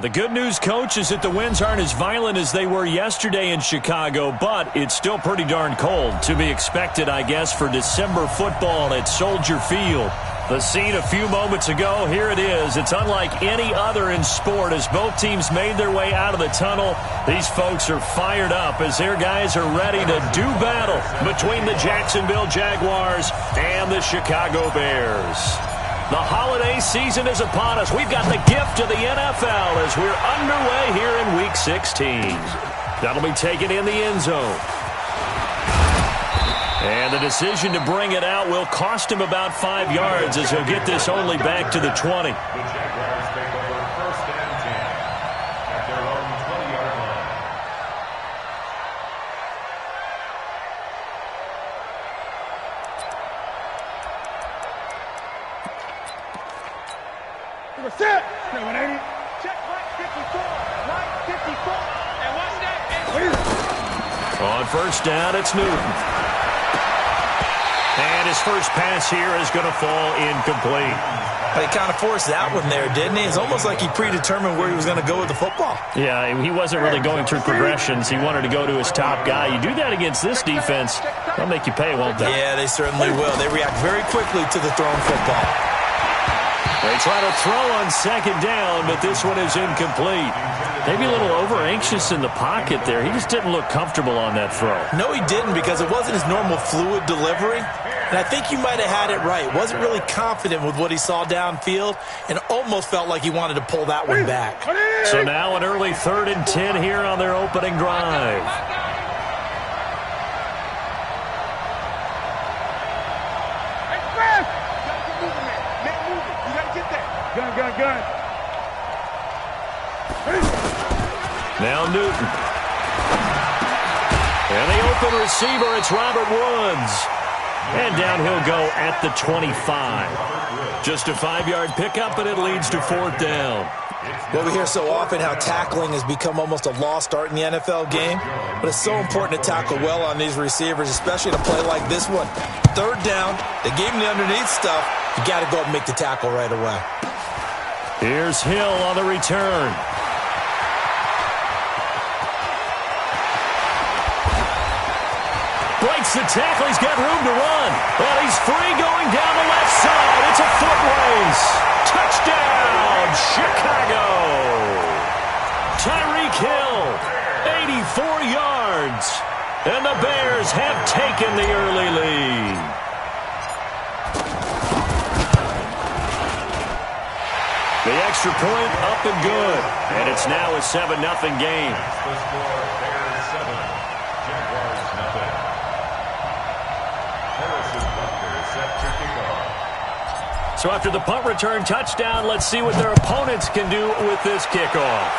The good news, Coach, is that the winds aren't as violent as they were yesterday in Chicago, but it's still pretty darn cold. To be expected, I guess, for December football at Soldier Field. The scene a few moments ago, here it is. It's unlike any other in sport as both teams made their way out of the tunnel. These folks are fired up as their guys are ready to do battle between the Jacksonville Jaguars and the Chicago Bears. The holiday season is upon us. We've got the gift of the NFL as we're underway here in Week 16. That'll be taken in the end zone. And the decision to bring it out will cost him about 5 yards as he'll get this only back to the 20. The Jaguars take over 1st and 10 at their own 20-yard line. Number 6. No, 180. Check right 54. Right 54. And watch that. On 1st down, it's Newton. And his first pass here is going to fall incomplete. He kind of forced that one there, didn't he? It's almost like he predetermined where he was going to go with the football. Yeah, he wasn't really going through progressions. He wanted to go to his top guy. You do that against this defense, they'll make you pay, won't they? Yeah, they certainly will. They react very quickly to the thrown football. They try to throw on 2nd down, but this one is incomplete. Maybe a little over-anxious in the pocket there. He just didn't look comfortable on that throw. No, he didn't, because it wasn't his normal fluid delivery. And I think you might have had it right. Wasn't really confident with what he saw downfield and almost felt like he wanted to pull that one back. So now an early 3rd and 10 here on their opening drive. Gun. Now Newton. And the open receiver, it's Robert Woods. And down he'll go at the 25. Just a 5-yard pickup, and it leads to 4th down. Well, we hear so often how tackling has become almost a lost art in the NFL game, but it's so important to tackle well on these receivers, especially in a play like this one. 3rd down, they gave him the underneath stuff. You got to go up and make the tackle right away. Here's Hill on the return. Breaks the tackle. He's got room to run. Well, he's free going down the left side. It's a foot race. Touchdown, Chicago. Tyreek Hill, 84 yards. And the Bears have taken the early lead. The extra point up and good. And it's now a 7-0 game. The score, Bears 7, Jaguars 0. Harrison Butker set to kick off. So after the punt return touchdown, let's see what their opponents can do with this kickoff.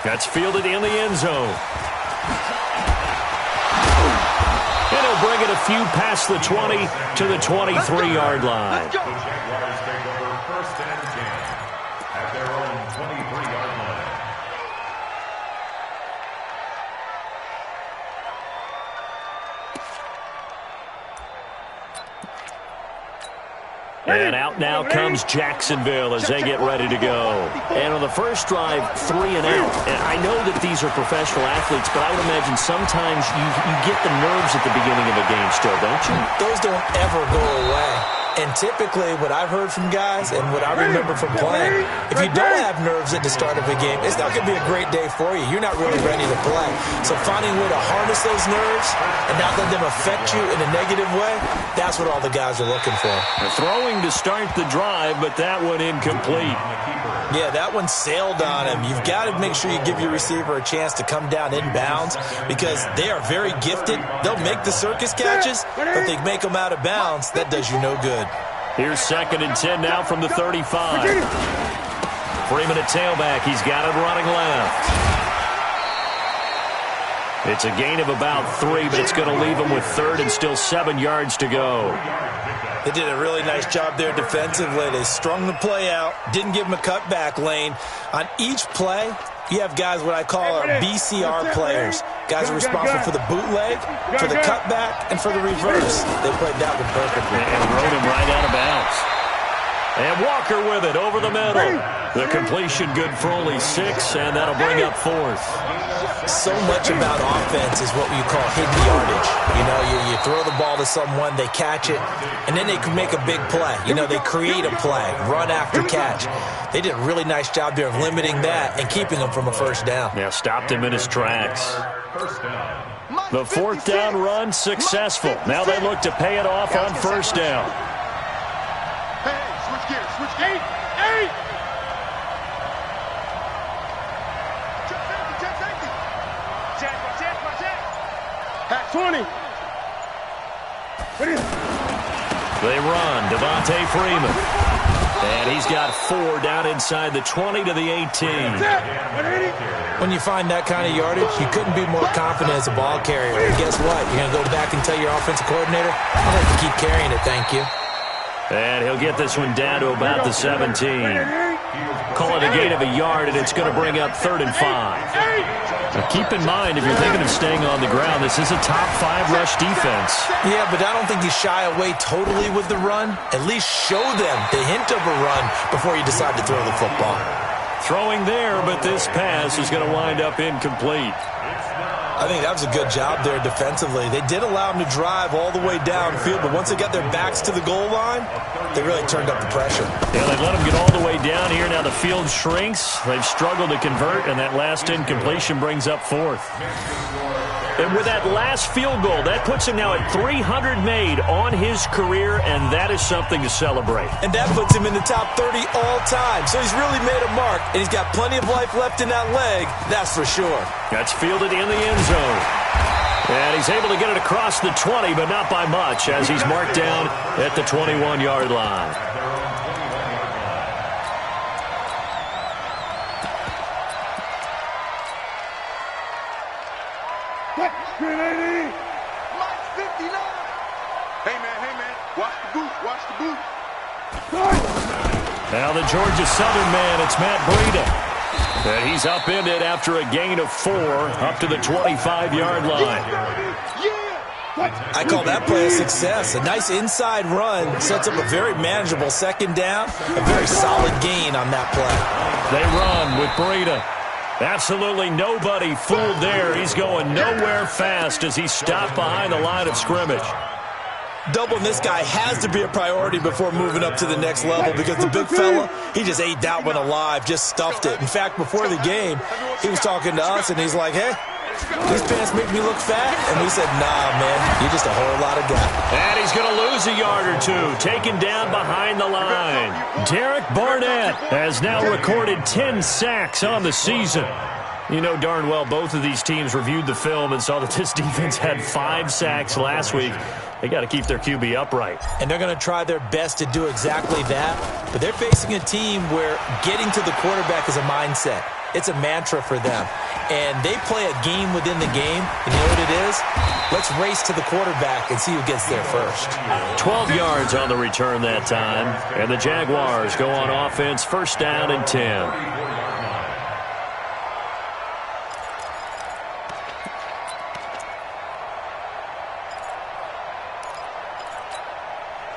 That's fielded in the end zone. And he'll bring it a few past the 20 to the 23-yard line. The Jaguars take over 1st and 10 at their own 23-yard line. And out now comes Jacksonville as they get ready to go. And on the first drive, 3 and out. And I know that these are professional athletes, but I would imagine sometimes you get the nerves at the beginning of a game still, don't you? Those don't ever go away. And typically what I've heard from guys and what I remember from playing, if you don't have nerves at the start of a game, it's not going to be a great day for you. You're not really ready to play. So finding a way to harness those nerves and not let them affect you in a negative way, that's what all the guys are looking for. They're throwing to start the drive, but that one incomplete. Yeah, that one sailed on him. You've got to make sure you give your receiver a chance to come down inbounds because they are very gifted. They'll make the circus catches, but if they make them out of bounds, that does you no good. Here's 2nd and 10 now from the 35. Freeman at tailback. He's got it running left. It's a gain of about 3, but it's going to leave him with 3rd and still 7 yards to go. They did a really nice job there defensively. They strung the play out, didn't give him a cutback lane. On each play, you have guys what I call our BCR players. Guys are responsible for the bootleg, for the cutback, and for the reverse. They played that one perfectly. And rode him right out of bounds. And Walker with it over the middle. The completion good for only 6, and that'll bring up 4th. So much about offense is what you call hidden yardage. You know, you throw the ball to someone, they catch it, and then they can make a big play. You know, they create a play, run after catch. They did a really nice job there of limiting that and keeping him from a first down. Yeah, stopped him in his tracks. The 4th down run successful. Now they look to pay it off on 1st down. Hey, switch gears, switch gears. 8. Check safety. Check. At 20. They run. Devontae Freeman. And he's got 4 down inside the 20 to the 18. When you find that kind of yardage, you couldn't be more confident as a ball carrier. And guess what? You're going to go back and tell your offensive coordinator, I'd like to keep carrying it, thank you. And he'll get this one down to about the 17. Call it a gain of a yard, and it's going to bring up 3rd and 5. Now keep in mind, if you're thinking of staying on the ground, this is a top 5 rush defense. Yeah, but I don't think you shy away totally with the run. At least show them the hint of a run before you decide to throw the football. Throwing there, but this pass is going to wind up incomplete. I think that was a good job there defensively. They did allow him to drive all the way downfield, but once they got their backs to the goal line, they really turned up the pressure. Yeah, they let him get all the way down here. Now the field shrinks. They've struggled to convert, and that last incompletion brings up 4th. And with that last field goal, that puts him now at 300 made on his career, and that is something to celebrate. And that puts him in the top 30 all time. So he's really made a mark, and he's got plenty of life left in that leg, that's for sure. That's fielded in the end zone. And he's able to get it across the 20, but not by much, as he's marked down at the 21-yard line. Watch the boot. Now the Georgia Southern man, it's Matt Breida. And he's upended after a gain of 4 up to the 25-yard line. I call that play a success. A nice inside run sets up a very manageable 2nd down. A very solid gain on that play. They run with Breida. Absolutely nobody fooled there. He's going nowhere fast as he's stopped behind the line of scrimmage. Doubling this guy has to be a priority before moving up to the next level because the big fella, he just ate that one alive, just stuffed it. In fact, before the game, he was talking to us, and he's like, hey, these pants make me look fat? And we said, nah, man, you're just a whole lot of guy. And he's going to lose a yard or 2, taken down behind the line. Derek Barnett has now recorded 10 sacks on the season. You know darn well both of these teams reviewed the film and saw that this defense had 5 sacks last week. They got to keep their QB upright. And they're going to try their best to do exactly that. But they're facing a team where getting to the quarterback is a mindset. It's a mantra for them. And they play a game within the game. And you know what it is? Let's race to the quarterback and see who gets there first. 12 yards on the return that time. And the Jaguars go on offense, 1st down and 10.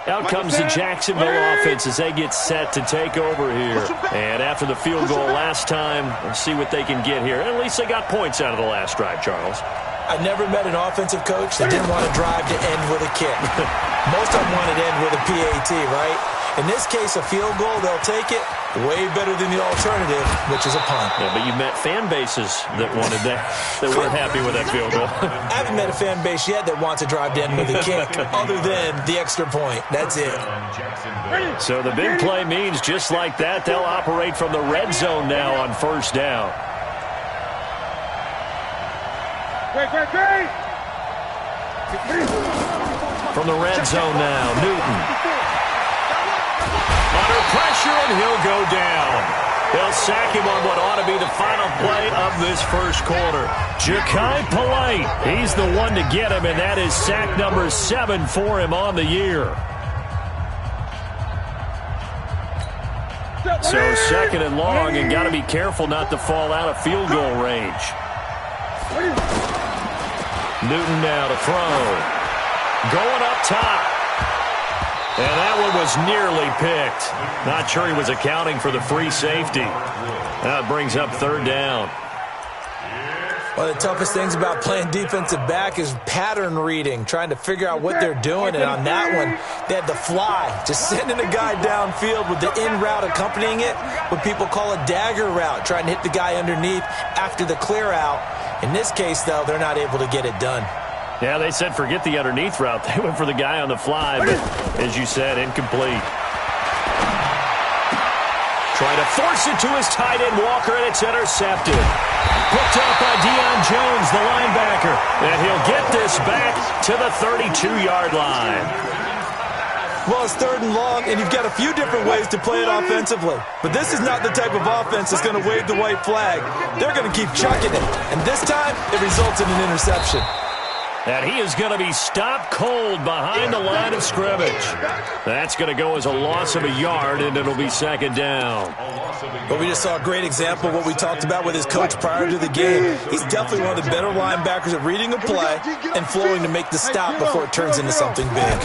Out comes the Jacksonville offense as they get set to take over here. And after the field goal last time, let's see what they can get here. At least they got points out of the last drive, Charles. I never met an offensive coach that didn't want to drive to end with a kick. Most of them wanted to end with a PAT, right? In this case, a field goal, they'll take it. Way better than the alternative, which is a punt. Yeah, but you met fan bases that wanted that, that weren't happy with that field goal. I haven't met a fan base yet that wants to drive to end with a kick, other than the extra point. That's it. So the big play means just like that, they'll operate from the red zone now on 1st down. From the red zone now, Newton. Under pressure, and he'll go down. They'll sack him on what ought to be the final play of this first quarter. Ja'Kai Polite, he's the one to get him, and that is sack number 7 for him on the year. So 2nd and long, and got to be careful not to fall out of field goal range. Newton now to throw. Going up top. And that one was nearly picked. Not sure he was accounting for the free safety. Now it brings up third down. One of the toughest things about playing defensive back is pattern reading, trying to figure out what they're doing. And on that one, they had the fly, just sending a guy downfield with the in route accompanying it, what people call a dagger route, trying to hit the guy underneath after the clear out. In this case, though, they're not able to get it done. Yeah, they said forget the underneath route. They went for the guy on the fly, but as you said, incomplete. Trying to force it to his tight end, Walker, and it's intercepted. Picked up by Deion Jones, the linebacker. And he'll get this back to the 32-yard line. Well, it's third and long, and you've got a few different ways to play it offensively. But this is not the type of offense that's going to wave the white flag. They're going to keep chucking it. And this time, it results in an interception. And he is going to be stopped cold behind the line of scrimmage. That's going to go as a loss of a yard, and it'll be second down. But we just saw a great example of what we talked about with his coach prior to the game. He's definitely one of the better linebackers at reading a play and flowing to make the stop before it turns into something big.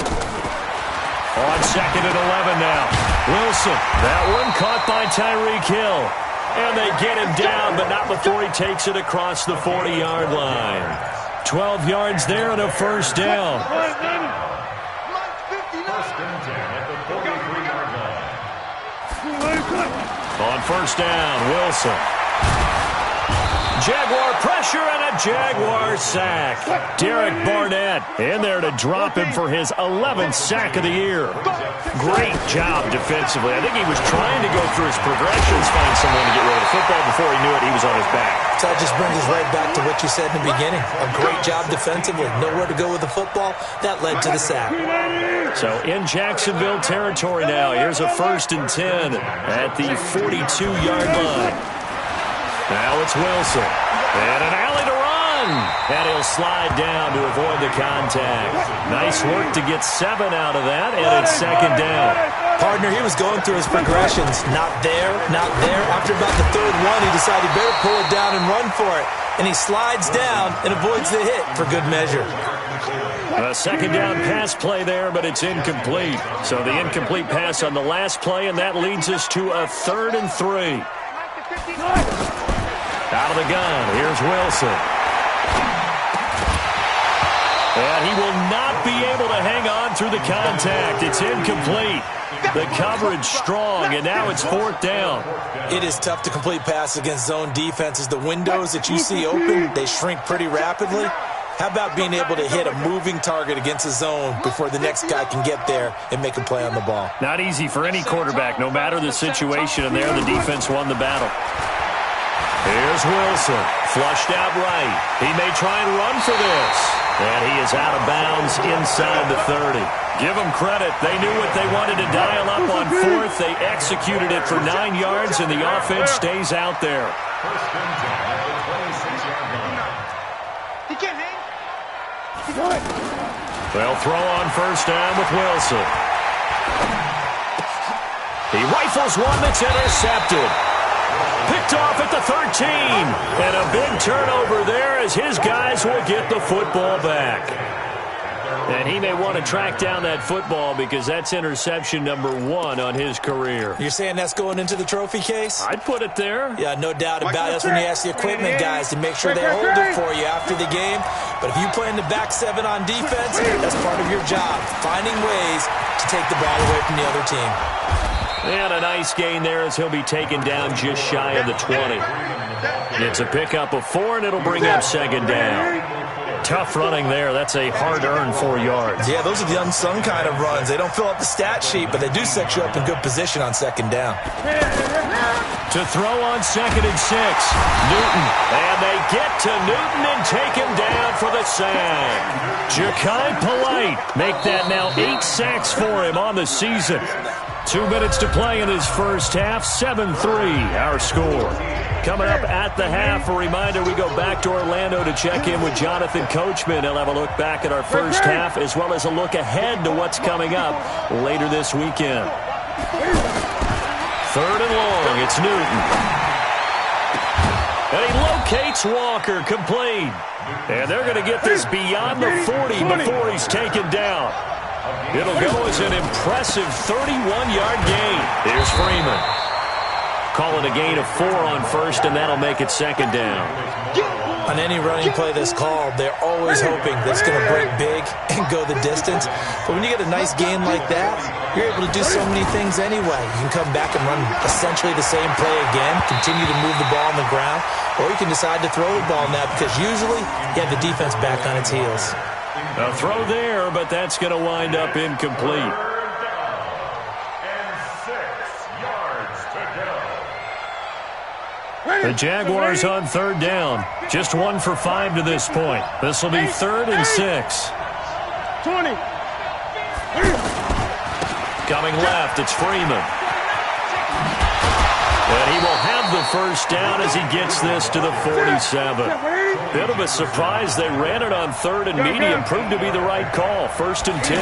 On second and 11 now. Wilson, that one caught by Tyreek Hill. And they get him down, but not before he takes it across the 40-yard line. 12 yards there and a first down. First and 10 at the 43-yard line. On first down, Wilson. Jaguar pressure and a Jaguar sack. Derek Barnett in there to drop him for his 11th sack of the year. Great job defensively. I think he was trying to go through his progressions, find someone to get rid of the football. Before he knew it, he was on his back. So that just brings us right back to what you said in the beginning. A great job defensively. Nowhere to go with the football. That led to the sack. So in Jacksonville territory now. Here's a first and 10 at the 42-yard line. Now it's Wilson. And an alley to run. And he'll slide down to avoid the contact. Nice work to get 7 out of that, and it's second down. Partner, he was going through his progressions. Not there, not there. After about the third one, he decided he better pull it down and run for it. And he slides down and avoids the hit for good measure. A second down pass play there, but it's incomplete. So the incomplete pass on the last play, and that leads us to a 3rd and 3. Out of the gun, here's Wilson. And he will not be able to hang on through the contact. It's incomplete. The coverage strong, and now it's 4th down. It is tough to complete passes against zone defenses. The windows that you see open, they shrink pretty rapidly. How about being able to hit a moving target against a zone before the next guy can get there and make a play on the ball? Not easy for any quarterback, no matter the situation, and there the defense won the battle. Here's Wilson, flushed out right. He may try and run for this. And he is out of bounds inside the 30. Give them credit. They knew what they wanted to dial up on 4th. They executed it for 9 yards, and the offense stays out there. First and 10 at the 26-yard line. He can't hang. They'll throw on first down with Wilson. He rifles one that's intercepted. Picked off at the 13. And a big turnover there as his guys will get the football back. And he may want to track down that football because that's interception number 1 on his career. You're saying that's going into the trophy case? I'd put it there. Yeah, no doubt about it. That's when you ask the equipment guys to make sure they hold it for you after the game. But if you play in the back 7 on defense, that's part of your job, finding ways to take the ball away from the other team. And a nice gain there as he'll be taken down just shy of the 20. It's a pickup of 4, and it'll bring up second down. Tough running there. That's a hard-earned 4 yards. Yeah, those are the unsung kind of runs. They don't fill up the stat sheet, but they do set you up in good position on second down. To throw on second and 6, Newton. And they get to Newton and take him down for the sack. Ja'Kai Polite make that now 8 sacks for him on the season. 2 minutes to play in his first half, 7-3 our score. Coming up at the half, a reminder we go back to Orlando to check in with Jonathan Coachman. He'll have a look back at our first half as well as a look ahead to what's coming up later this weekend. 3rd and long, it's Newton. And he locates Walker, complete. And they're going to get this beyond the 40 before he's taken down. It'll go as an impressive 31-yard gain. Here's Freeman. Call it a gain of 4 on first, and that'll make it second down. On any running play that's called, they're always hoping that it's going to break big and go the distance. But when you get a nice gain like that, you're able to do so many things anyway. You can come back and run essentially the same play again, continue to move the ball on the ground, or you can decide to throw the ball now because usually you have the defense back on its heels. A throw there, but that's going to wind up incomplete. The Jaguars on third down. Just 1 for 5 to this point. This will be 3rd and 6. 20. Coming left, it's Freeman. And he will have the first down as he gets this to the 47. Bit of a surprise. They ran it on 3rd and medium. Proved to be the right call. 1st and 10.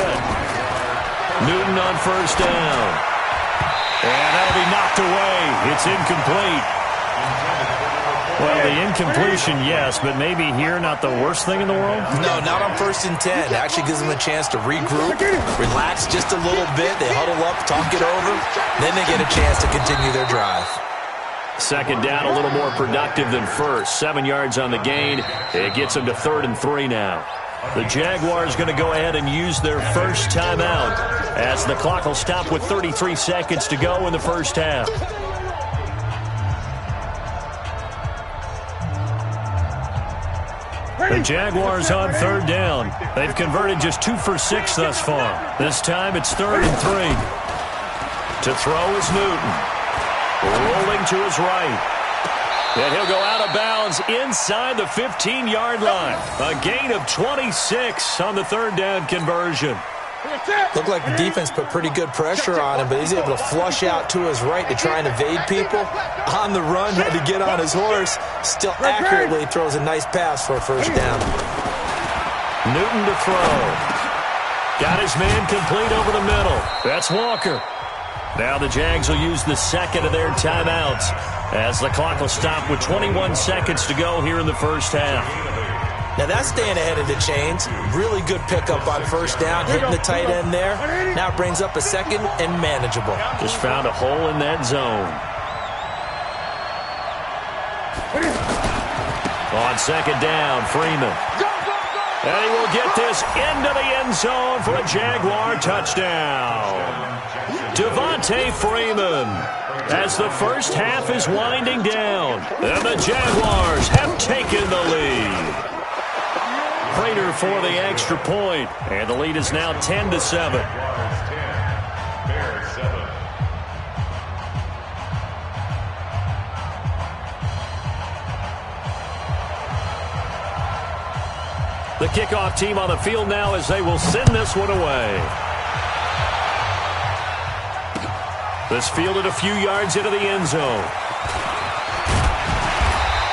Newton on first down. And that'll be knocked away. It's incomplete. Well, the incompletion, yes, but maybe here not the worst thing in the world? No, not on 1st and 10. It actually gives them a chance to regroup, relax just a little bit. They huddle up, talk it over. Then they get a chance to continue their drive. Second down, a little more productive than first. 7 yards on the gain. It gets them to 3rd and 3 now. The Jaguars going to go ahead and use their first timeout as the clock will stop with 33 seconds to go in the first half. The Jaguars on third down. They've converted just 2 for 6 thus far. This time it's 3rd and 3. To throw is Newton. Rolling to his right. And he'll go out of bounds inside the 15-yard line. A gain of 26 on the 3rd down conversion. Looked like the defense put pretty good pressure on him, but he's able to flush out to his right to try and evade people. On the run, had to get on his horse. Still accurately throws a nice pass for a first down. Newton to throw. Got his man complete over the middle. That's Walker. Now the Jags will use the second of their timeouts as the clock will stop with 21 seconds to go here in the first half. Now that's staying ahead of the chains. Really good pickup on first down, hitting the tight end there. Now it brings up a second and manageable. Just found a hole in that zone. On second down, Freeman. And he will get this into the end zone for a Jaguar touchdown. Devontae Freeman as the first half is winding down. And the Jaguars have taken the lead. Prater for the extra point, and the lead is now 10-7. The kickoff team on the field now as they will send this one away. This fielded a few yards into the end zone.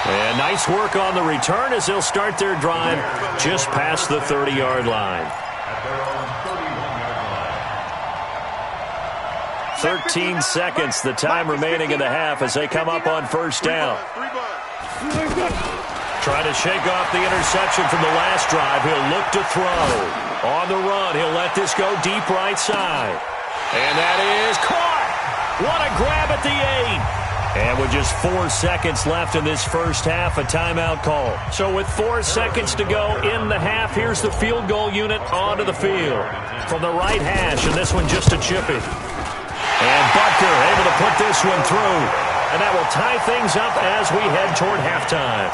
And nice work on the return as they'll start their drive just past the 30-yard line. 13 seconds, the time remaining in the half as they come up on first down. Trying to shake off the interception from the last drive. He'll look to throw. On the run, he'll let this go deep right side. And that is caught. What a grab at the 8. And with just 4 seconds left in this first half, a timeout call. So with 4 seconds to go in the half, here's the field goal unit onto the field. From the right hash, and this one just a chippy. And Butker able to put this one through. And that will tie things up as we head toward halftime.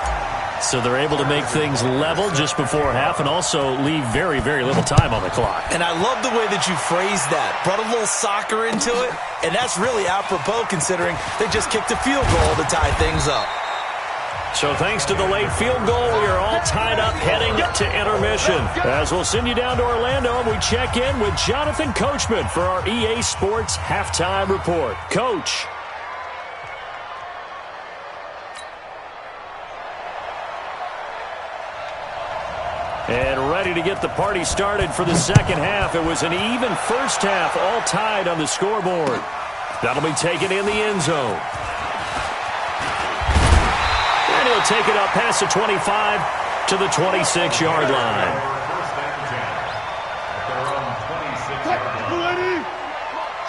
So they're able to make things level just before half and also leave very, very little time on the clock. And I love the way that you phrased that. Brought a little soccer into it, and that's really apropos considering they just kicked a field goal to tie things up. So thanks to the late field goal, we are all tied up heading to intermission. As we'll send you down to Orlando, and we check in with Jonathan Coachman for our EA Sports Halftime Report. Coach. And ready to get the party started for the second half. It was an even first half, all tied on the scoreboard. That'll be taken in the end zone. And he'll take it up past the 25 to the 26-yard line.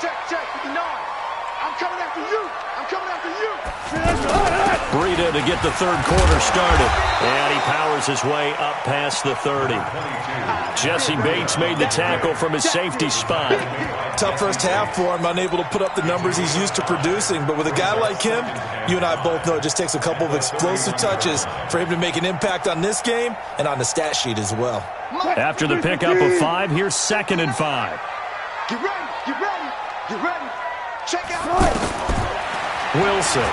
Check, 59. I'm coming after you. I'm coming after you. Breida to get the third quarter started. And he powers his way up past the 30. Jesse Bates made the tackle from his safety spot. Tough first half for him, unable to put up the numbers he's used to producing. But with a guy like him, you and I both know it just takes a couple of explosive touches for him to make an impact on this game and on the stat sheet as well. After the pickup of 5, here's 2nd and 5. Get ready. Get ready. Get ready. Check out. Wilson.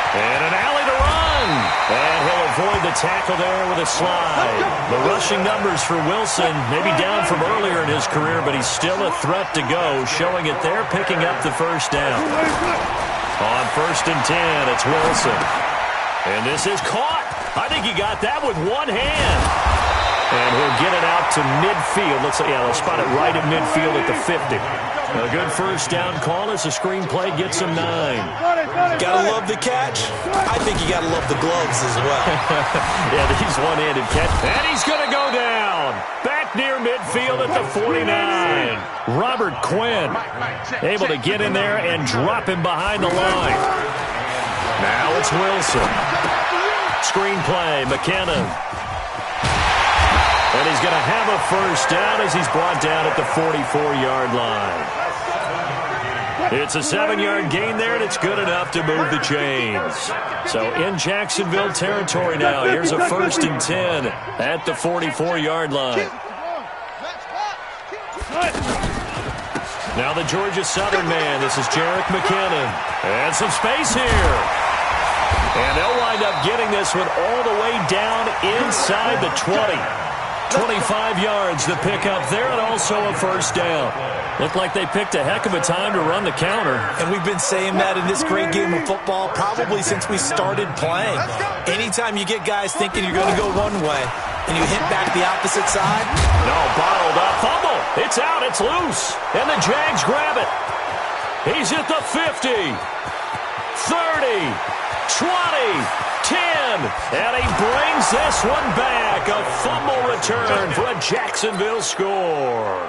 And an alley to run. And he'll avoid the tackle there with a slide. The rushing numbers for Wilson may be down from earlier in his career, but he's still a threat to go, showing it there, picking up the first down. On 1st and 10, it's Wilson. And this is caught. I think he got that with one hand. And he'll get it out to midfield. They'll spot it right at midfield at the 50. A good first down call as the screenplay gets him 9. Gotta love the catch. I think you gotta love the gloves as well. Yeah, he's one-handed catch. And he's going to go down. Back near midfield at the 49. Robert Quinn able to get in there and drop him behind the line. Now it's Wilson. Screenplay, McKinnon. And he's going to have a first down as he's brought down at the 44-yard line. It's a 7-yard gain there, and it's good enough to move the chains. So in Jacksonville territory now, here's a 1st and 10 at the 44-yard line. Now the Georgia Southern man, this is Jerick McKinnon. And some space here. And they'll wind up getting this one all the way down inside the 20. 25 yards the pickup there, and also a first down. Looked like they picked a heck of a time to run the counter. And we've been saying that in this great game of football probably since we started playing. Anytime you get guys thinking you're going to go one way and you hit back the opposite side. No, bottled up. Fumble. It's out. It's loose. And the Jags grab it. He's at the 50. 30. 20. 10, and he brings this one back. A fumble return for a Jacksonville score.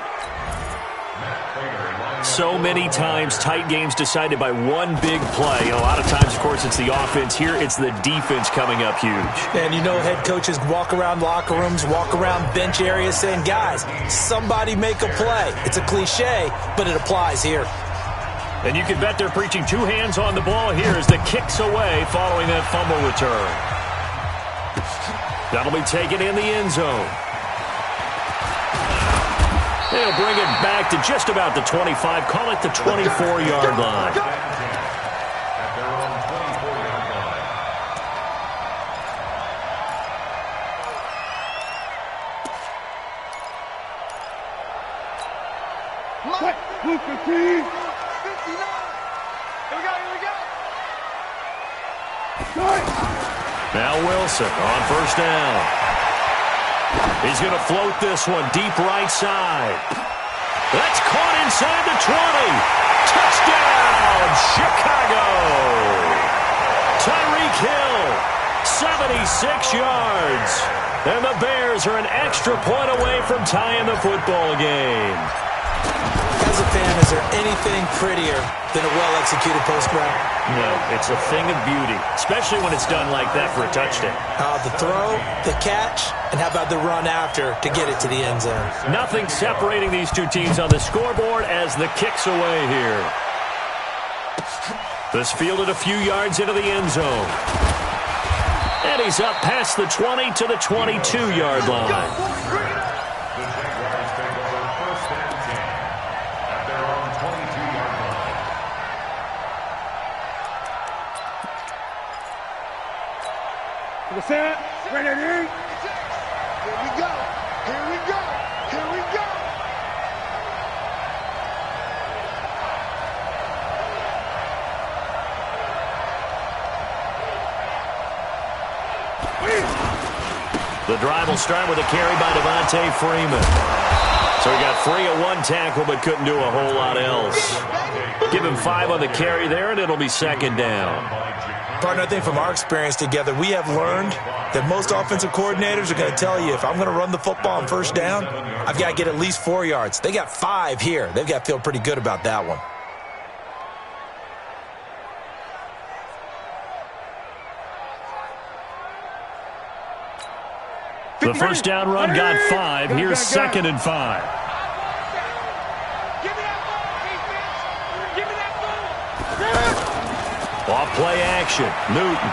So many times, tight games decided by one big play. A lot of times, of course, it's the offense. Here, it's the defense coming up huge. And you know, head coaches walk around locker rooms, walk around bench areas saying, guys, somebody make a play. It's a cliche, but it applies here. And you can bet they're preaching 2 hands on the ball here as the kick's away following that fumble return. That'll be taken in the end zone. They'll bring it back to just about the 25. Call it the 24-yard line. At their own 24-yard line. What? Luke McKee. 59. Here we go. Now Wilson on first down. He's going to float this one deep right side. That's caught inside the 20. Touchdown, Chicago. Tyreek Hill, 76 yards. And the Bears are an extra point away from tying the football game. As a fan, is there anything prettier than a well-executed post route? No, it's a thing of beauty, especially when it's done like that for a touchdown. The throw, the catch, and how about the run after to get it to the end zone? Nothing separating these two teams on the scoreboard as the kick's away here. This fielded a few yards into the end zone. And he's up past the 20 to the 22-yard line. Ready? Here we go. Here we go. Here we go. The drive will start with a carry by Devontae Freeman. So he got free of one tackle but couldn't do a whole lot else. Give him 5 on the carry there, and it'll be second down. Partner, I think from our experience together, we have learned that most offensive coordinators are going to tell you, if I'm going to run the football on first down, I've got to get at least 4 yards. They got 5 here. They've got to feel pretty good about that one. The first down run got 5. Here's 2nd and 5. Give me that ball, defense. Give me that ball. Off play action. Newton.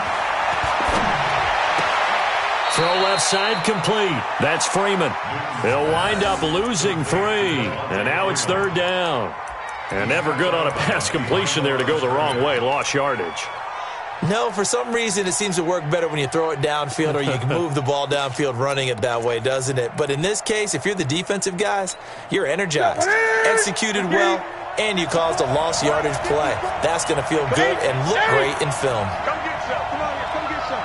Throw left side complete. That's Freeman. He'll wind up losing 3. And now it's 3rd down. And never good on a pass completion there to go the wrong way. Lost yardage. No, for some reason it seems to work better when you throw it downfield or you can move the ball downfield running it that way, doesn't it? But in this case, if you're the defensive guys, you're energized, executed well, and you caused a lost yardage play. That's going to feel good and look great in film. Come get some. Come on here. Come get some.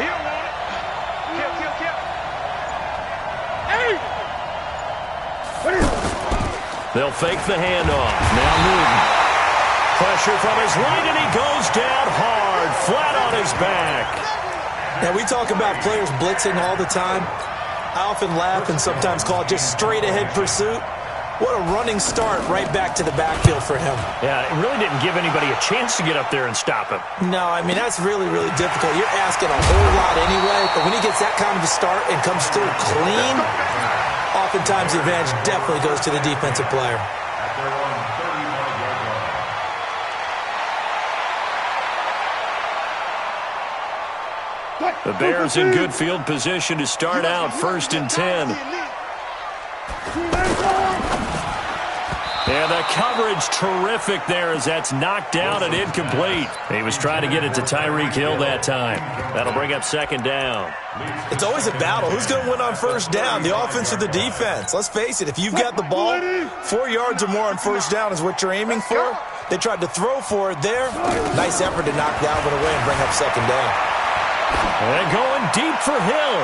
He don't want it. Kill. Hey! They'll fake the handoff. Now Newton. Pressure from his right, and he goes down hard, flat on his back. Now, we talk about players blitzing all the time. I often laugh and sometimes call it just straight-ahead pursuit. What a running start right back to the backfield for him. Yeah, it really didn't give anybody a chance to get up there and stop him. No, I mean, that's really, really difficult. You're asking a whole lot anyway, but when he gets that kind of a start and comes through clean, oftentimes the advantage definitely goes to the defensive player. The Bears in good field position to start out 1st and 10. And the coverage terrific there as that's knocked down and incomplete. He was trying to get it to Tyreek Hill that time. That'll bring up 2nd down. It's always a battle. Who's going to win on first down, the offense or the defense? Let's face it, if you've got the ball, 4 yards or more on first down is what you're aiming for. They tried to throw for it there. Nice effort to knock that one away and bring up 2nd down. And going deep for Hill.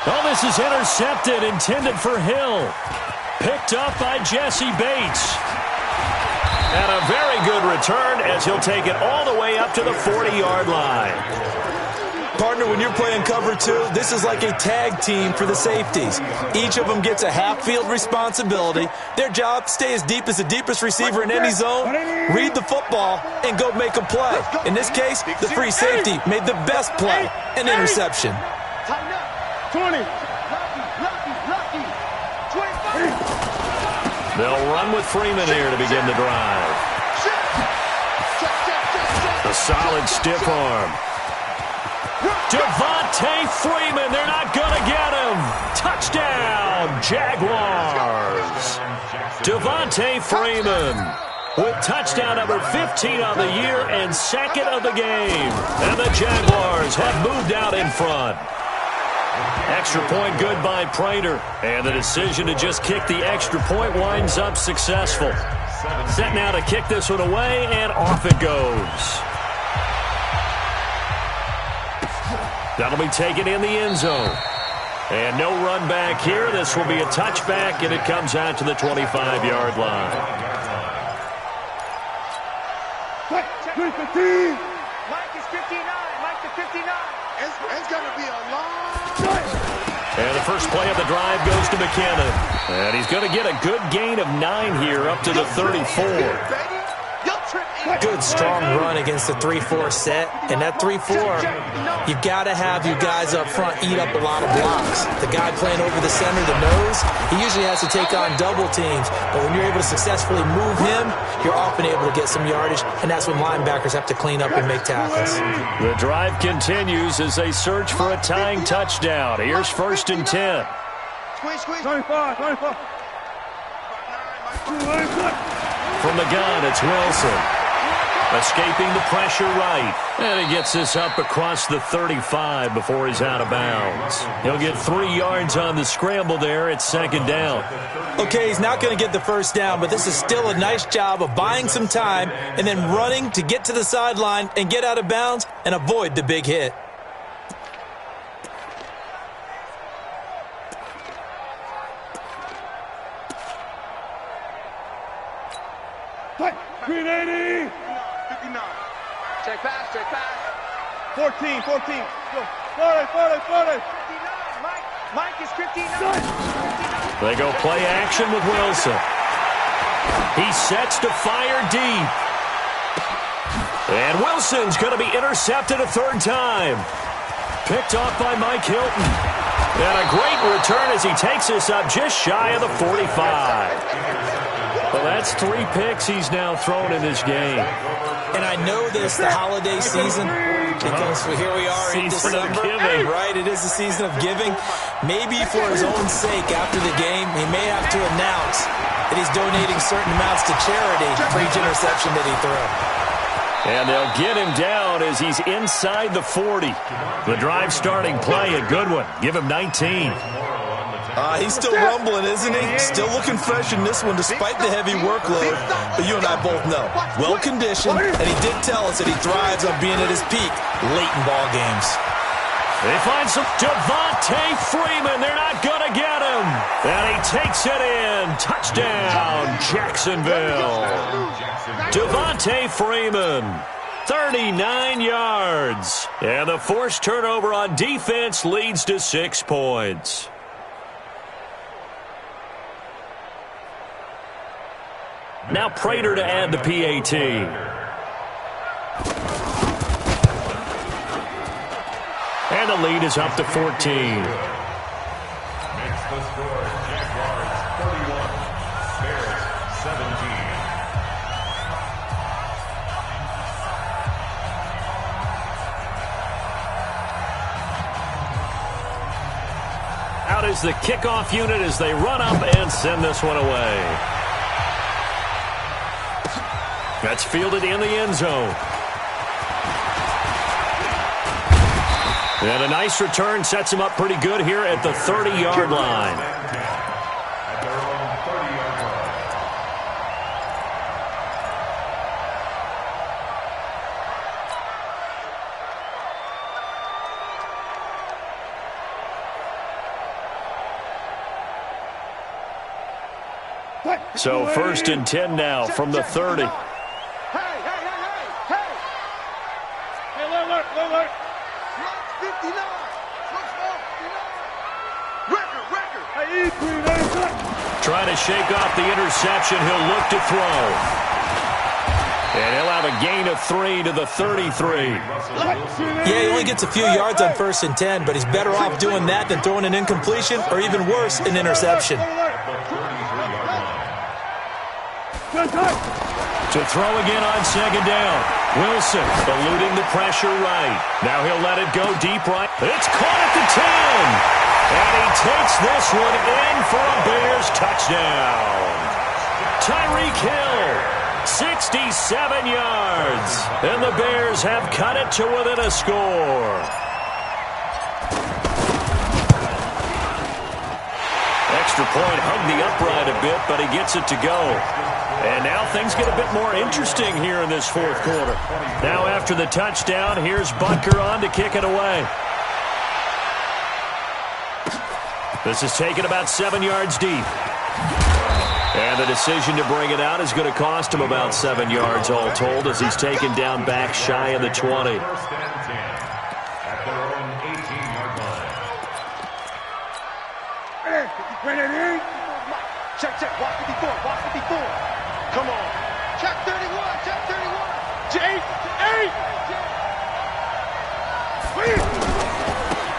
Oh, this is intercepted, intended for Hill. Picked up by Jesse Bates. And a very good return as he'll take it all the way up to the 40-yard line. Partner, when you're playing cover 2, this is like a tag team for the safeties. Each of them gets a half-field responsibility. Their job, stay as deep as the deepest receiver in any zone, read the football, and go make a play. In this case, the free safety made the best play, an interception. 20. They'll run with Freeman here to begin the drive. A solid stiff arm. Devontae Freeman, they're not going to get him. Touchdown, Jaguars. Devontae Freeman with touchdown number 15 on the year and 2nd of the game. And the Jaguars have moved out in front. Extra point good by Prater. And the decision to just kick the extra point winds up successful. Set now to kick this one away, and off it goes. That'll be taken in the end zone. And no run back here. This will be a touchback, and it comes out to the 25-yard line. Mike is 59. Mike to 59. It's going to be a long And the first play of the drive goes to McKinnon. And he's going to get a good gain of 9 here up to the 34. Good, strong run against the 3-4 set. And that 3-4, you've got to have your guys up front eat up a lot of blocks. The guy playing over the center, the nose, he usually has to take on double teams. But when you're able to successfully move him, you're often able to get some yardage. And that's when linebackers have to clean up and make tackles. The drive continues as they search for a tying touchdown. Here's 1st and 10. 25. From the gun, it's Wilson. Escaping the pressure right. And he gets this up across the 35 before he's out of bounds. He'll get 3 yards on the scramble there at 2nd down. Okay, he's not going to get the first down, but this is still a nice job of buying some time and then running to get to the sideline and get out of bounds and avoid the big hit. Check pass, check pass. 14. Go. 40. Mike is 59. They go play action with Wilson. He sets to fire deep. And Wilson's going to be intercepted a third time. Picked off by Mike Hilton. And a great return as he takes us up just shy of the 45. Well, that's 3 picks he's now thrown in this game. And I know this, the holiday season, because here we are in Season of December. giving. Right, it is the season of giving. Maybe for his own sake, after the game, he may have to announce that he's donating certain amounts to charity for each interception that he threw. And they'll get him down as he's inside the 40. The drive starting play, a good one. Give him 19. He's still rumbling, isn't he? Still looking fresh in this one despite the heavy workload. But you and I both know, well-conditioned, and he did tell us that he thrives on being at his peak late in ball games. They find some Devontae Freeman. They're not going to get him. And he takes it in. Touchdown, Jacksonville. Devontae Freeman, 39 yards. And the forced turnover on defense leads to 6 points. Now Prater to add the PAT. And the lead is up to 14. Makes the score Jaguars 31, Bears 17. Out is the kickoff unit as they run up and send this one away. That's fielded in the end zone. And a nice return sets him up pretty good here at the 30-yard line. At their own 30-yard line. So 1st and 10 now from the 30. Hey! Look! 59! Record! Trying to shake off the interception. He'll look to throw. And he'll have a gain of 3 to the 33. Yeah, he only gets a few yards on 1st and 10, but he's better off doing that than throwing an incompletion or even worse, an interception. To throw again on 2nd down. Wilson eluding the pressure right. Now he'll let it go deep right. It's caught at the 10. And he takes this one in for a Bears touchdown. Tyreek Hill, 67 yards. And the Bears have cut it to within a score. Extra point hugged the upright a bit, but he gets it to go. And now things get a bit more interesting here in this 4th quarter. Now after the touchdown, here's Butker on to kick it away. This is taken about 7 yards deep. And the decision to bring it out is going to cost him about 7 yards all told as he's taken down back shy of the 20. 1st and 10 at their own 18-yard line. Check. Watch 54. Come on. Check 31.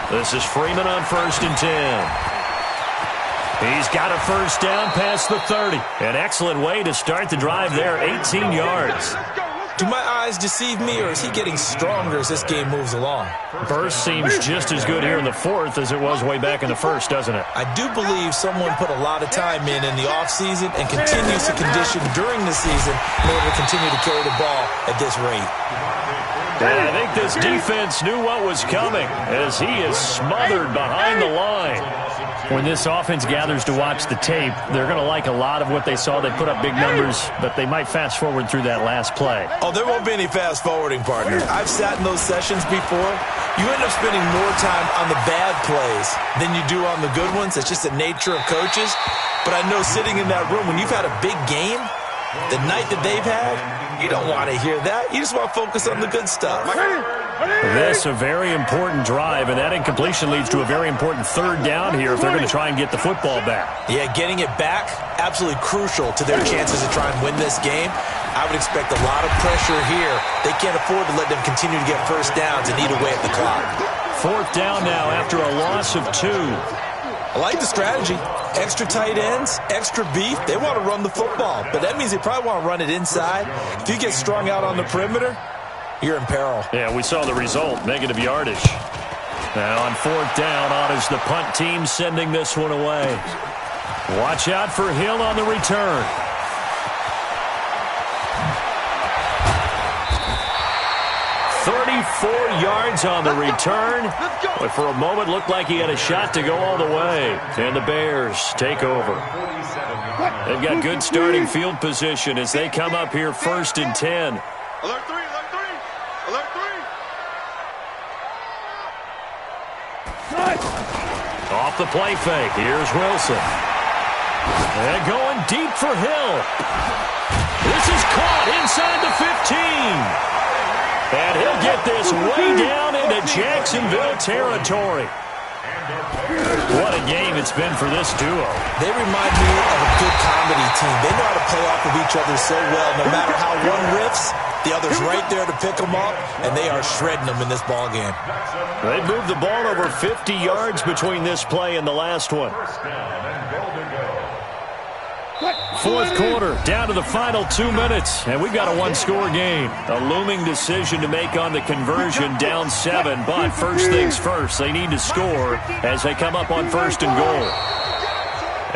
This is Freeman on 1st and 10. He's got a 1st down past the 30. An excellent way to start the drive there, 18 yards. Do my eyes deceive me, or is he getting stronger as this game moves along? Burst seems just as good here in the 4th as it was way back in the 1st, doesn't it? I do believe someone put a lot of time in the offseason and continues to condition during the season in order to continue to carry the ball at this rate. And I think this defense knew what was coming as he is smothered behind the line. When this offense gathers to watch the tape, they're going to like a lot of what they saw. They put up big numbers, but they might fast forward through that last play. Oh, there won't be any fast forwarding, partner. I've sat in those sessions before. You end up spending more time on the bad plays than you do on the good ones. It's just the nature of coaches. But I know sitting in that room, when you've had a big game, the night that they've had, You don't want to hear that. You just want to focus on the good stuff. This a very important drive, and that incompletion leads to a very important third down here if they're going to try and get the football back. Yeah, getting it back, absolutely crucial to their chances to try and win this game. I would expect a lot of pressure here. They can't afford to let them continue to get first downs and eat away at the clock. Fourth down now after a loss of 2. I like the strategy. Extra tight ends, extra beef. They want to run the football, but that means they probably want to run it inside. If you get strung out on the perimeter, you're in peril. Yeah, we saw the result, negative yardage. Now on fourth down, on is the punt team sending this one away. Watch out for Hill on the return. Yards on the return, but for a moment looked like he had a shot to go all the way. And the Bears take over. They've got good starting field position as they come up here first and 10. Alert 3, alert 3, alert 3. Off the play fake, here's Wilson. And going deep for Hill. This is caught inside the 15. And he'll get this way down into Jacksonville territory. What a game it's been for this duo. They remind me of a good comedy team. They know how to play off of each other so well. No matter how one riffs, the other's right there to pick them up, and they are shredding them in this ball game. They moved the ball over 50 yards between this play and the last one. Fourth quarter, down to the final 2 minutes, and we've got a one-score game. A looming decision to make on the conversion, down 7, but first things first, they need to score as they come up on first and goal.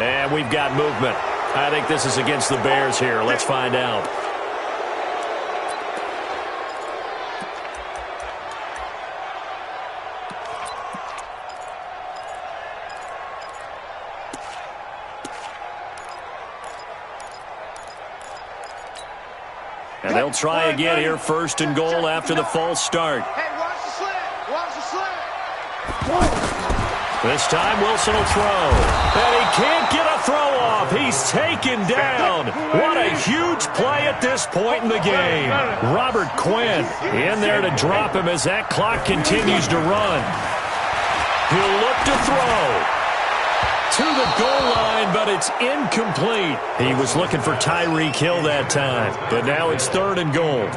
And we've got movement. I think this is against the Bears here. Let's find out. And they'll try again here, first and goal after the false start. Hey, watch the slant. Watch the slant. This time Wilson will throw. And he can't get a throw off. He's taken down. What a huge play at this point in the game. Robert Quinn in there to drop him as that clock continues to run. He'll look to throw. To the goal line, but it's incomplete. He was looking for Tyreek Hill that time, but now it's third and goal.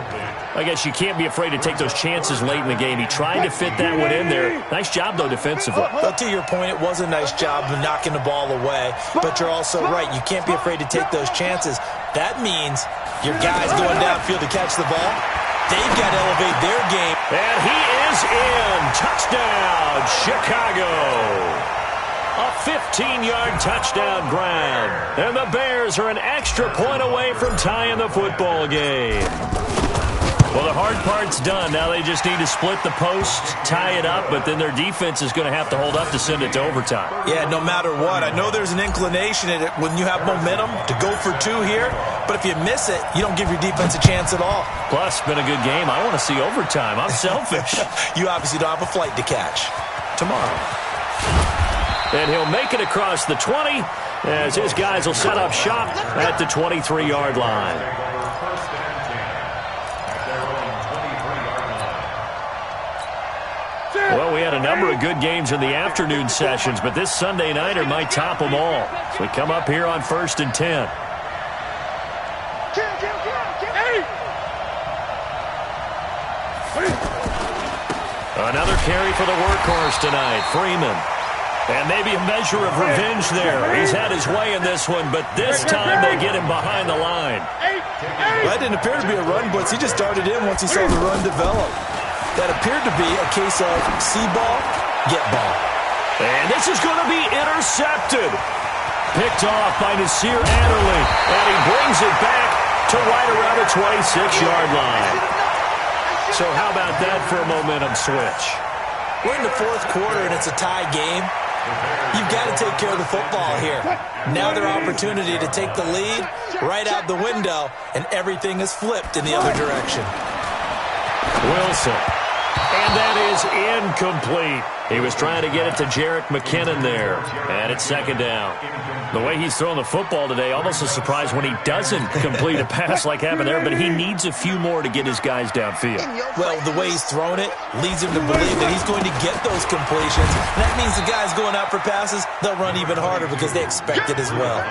I guess you can't be afraid to take those chances late in the game. He tried to fit that one in there. Nice job, though, defensively. Well, to your point, it was a nice job of knocking the ball away, but you're also right. You can't be afraid to take those chances. That means your guys going downfield to catch the ball, they've got to elevate their game. And he is in. Touchdown, Chicago. A 15-yard touchdown grab. And the Bears are an extra point away from tying the football game. Well, the hard part's done. Now they just need to split the post, tie it up, but then their defense is going to have to hold up to send it to overtime. Yeah, no matter what. I know there's an inclination in it when you have momentum to go for 2 here, but if you miss it, you don't give your defense a chance at all. Plus, it's been a good game. I want to see overtime. I'm selfish. You obviously don't have a flight to catch. Tomorrow. And he'll make it across the 20 as his guys will set up shop at the 23-yard line. Well, we had a number of good games in the afternoon sessions, but this Sunday nighter might top them all. So we come up here on first and 10. Another carry for the workhorse tonight, Freeman. And maybe a measure of revenge there. He's had his way in this one, but this time they get him behind the line. Well, that didn't appear to be a run blitz. He just darted in once he saw the run develop. That appeared to be a case of see ball, get ball. And this is going to be intercepted. Picked off by Nasir Adderley. And he brings it back to right around the 26-yard line. So how about that for a momentum switch? We're in the fourth quarter, and it's a tie game. You've got to take care of the football here. Now their opportunity to take the lead right out the window, and everything is flipped in the other direction. Wilson And that is incomplete. He was trying to get it to Jerick McKinnon there. And it's second down. The way he's throwing the football today, almost a surprise when he doesn't complete a pass like happened there, but he needs a few more to get his guys downfield. Well, the way he's thrown it leads him to believe that he's going to get those completions. And that means the guys going out for passes, they'll run even harder because they expect it as well.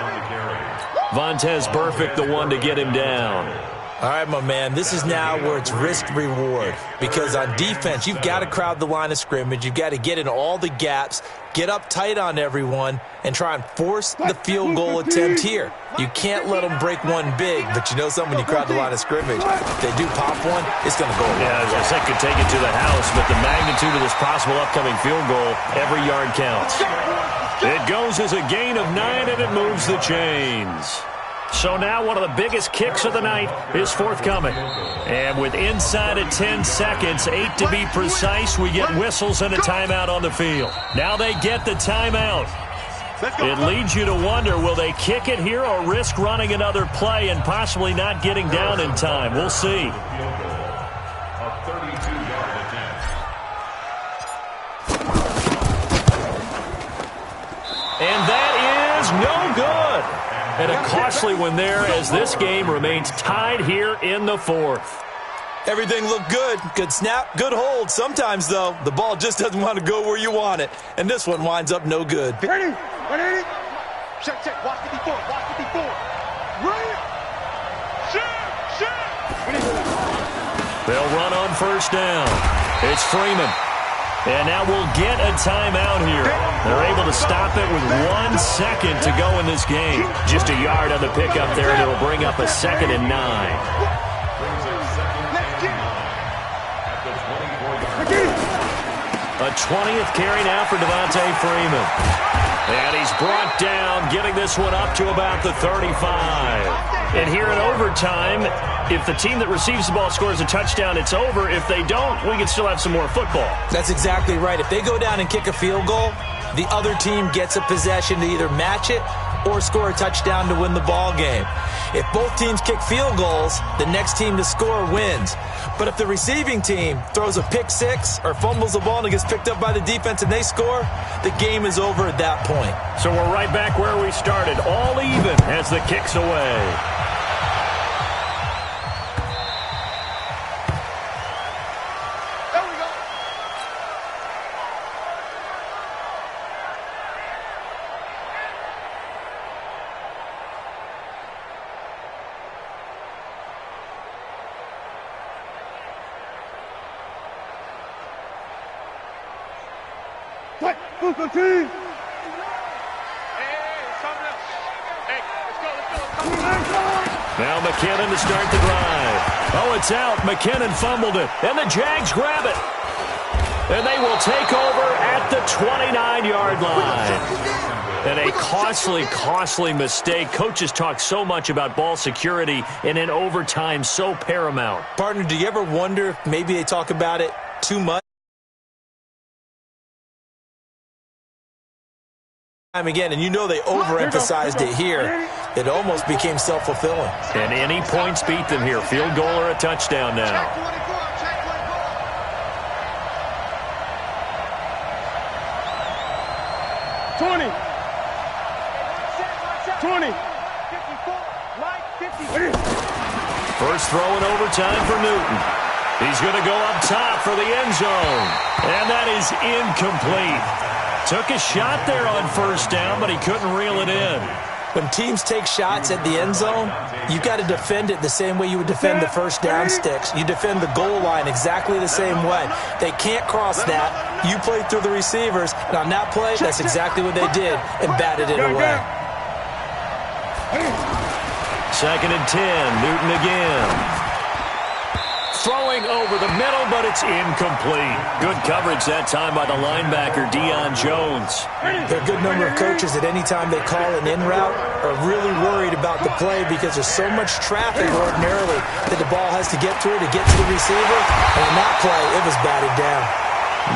Vontaze Burfict, the one to get him down. All right, my man, this is now where it's risk-reward because on defense, you've got to crowd the line of scrimmage. You've got to get in all the gaps, get up tight on everyone, and try and force the field goal attempt here. You can't let them break one big, but you know something, when you crowd the line of scrimmage, if they do pop one, it's going to go away. Yeah, as I said, could take it to the house, but the magnitude of this possible upcoming field goal, every yard counts. It goes as a gain of 9, and it moves the chains. So now one of the biggest kicks of the night is forthcoming. And with inside of 10 seconds, 8 to be precise, we get whistles and a timeout on the field. Now they get the timeout. It leads you to wonder, will they kick it here or risk running another play and possibly not getting down in time? We'll see. And that is no good. And a costly one there as this game remains tied here in the fourth. Everything looked good. Good snap, good hold. Sometimes, though, the ball just doesn't want to go where you want it. And this one winds up no good. Ready? Ready? Check, check. Watch 54. Watch 54. Ready? Shoot! They'll run on first down. It's Freeman. And now we'll get a timeout here. They're able to stop it with 1 second to go in this game. Just a yard on the pickup there, and it'll bring up a 2nd and 9. A 20th carry now for Devontae Freeman. And he's brought down, getting this one up to about the 35. And here in overtime, if the team that receives the ball scores a touchdown, it's over. If they don't, we can still have some more football. That's exactly right. If they go down and kick a field goal, the other team gets a possession to either match it or score a touchdown to win the ball game. If both teams kick field goals, the next team to score wins. But if the receiving team throws a pick six or fumbles the ball and it gets picked up by the defense and they score, the game is over at that point. So we're right back where we started, all even as the kick's away. Now McKinnon to start the drive. Oh, it's out. McKinnon fumbled it. And the Jags grab it. And they will take over at the 29-yard line. And a costly mistake. Coaches talk so much about ball security, and in overtime, so paramount. Partner, do you ever wonder if maybe they talk about it too much? Again, and you know they overemphasized it here. It almost became self-fulfilling. And any points beat them here. Field goal or a touchdown now. First throw in overtime for Newton. He's going to go up top for the end zone. And that is incomplete. Took a shot there on first down, but he couldn't reel it in. When teams take shots at the end zone, you've got to defend it the same way you would defend the first down sticks. You defend the goal line exactly the same way. They can't cross that. You play through the receivers, and on that play, that's exactly what they did and batted it away. 2nd and 10, Newton again. Throwing over the middle, but it's incomplete. Good coverage that time by the linebacker, Deion Jones. There are a good number of coaches at any time they call an in route are really worried about the play because there's so much traffic ordinarily that the ball has to get through to get to the receiver. And on that play, it was batted down.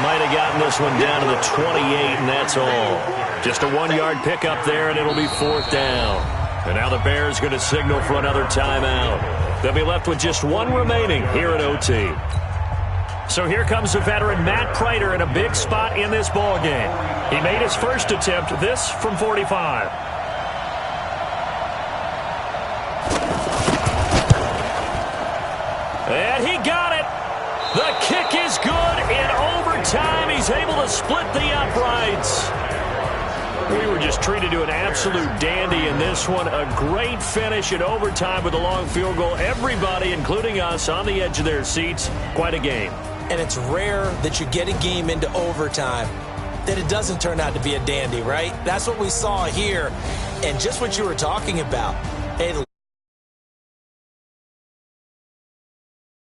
Might have gotten this one down to the 28, and that's all. Just a 1-yard pickup there, and it'll be 4th down. And now the Bears going to signal for another timeout. They'll be left with just one remaining here at OT. So here comes the veteran Matt Prater in a big spot in this ball game. He made his first attempt, this from 45. And he got it. The kick is good in overtime. He's able to split the uprights. We were just treated to an absolute dandy in this one. A great finish in overtime with a long field goal. Everybody, including us, on the edge of their seats. Quite a game. And it's rare that you get a game into overtime that it doesn't turn out to be a dandy, right? That's what we saw here. And just what you were talking about. Hey,